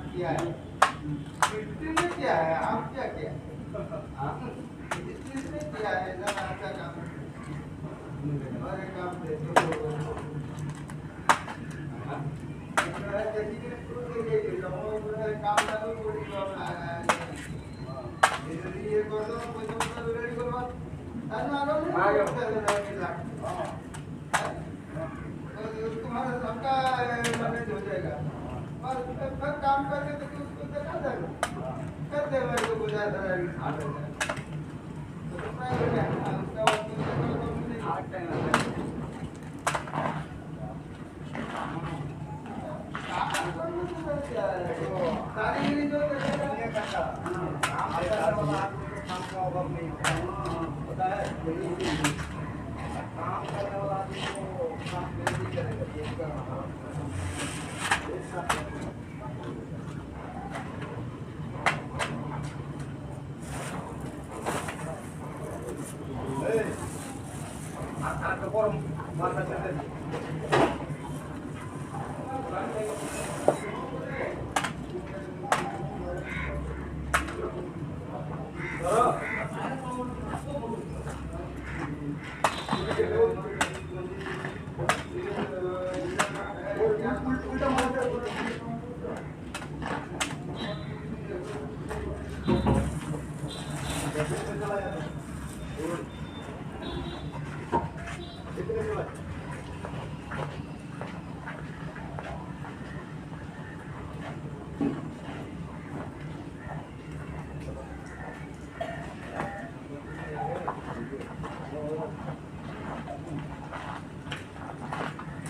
KIA है किसने KIA है आप क्या किया किसने किया है जरा अच्छा काम और एक काम दे दो काम चालू थोड़ी ये कर दो कोई तो रेडी करो आगे तुम्हारा सबका मैनेज हो जाएगा और फिर काम करके तो उसको देखा जाएगा कर दे मेरे को गुजार रहेगा तो प्राइवेट है उसका वक्त हार्ड टाइम है कारीगरी जो करने का हमारे काम का अभाव नहीं होता है काम करने वाला आदमी को काम नहीं करेगा Masa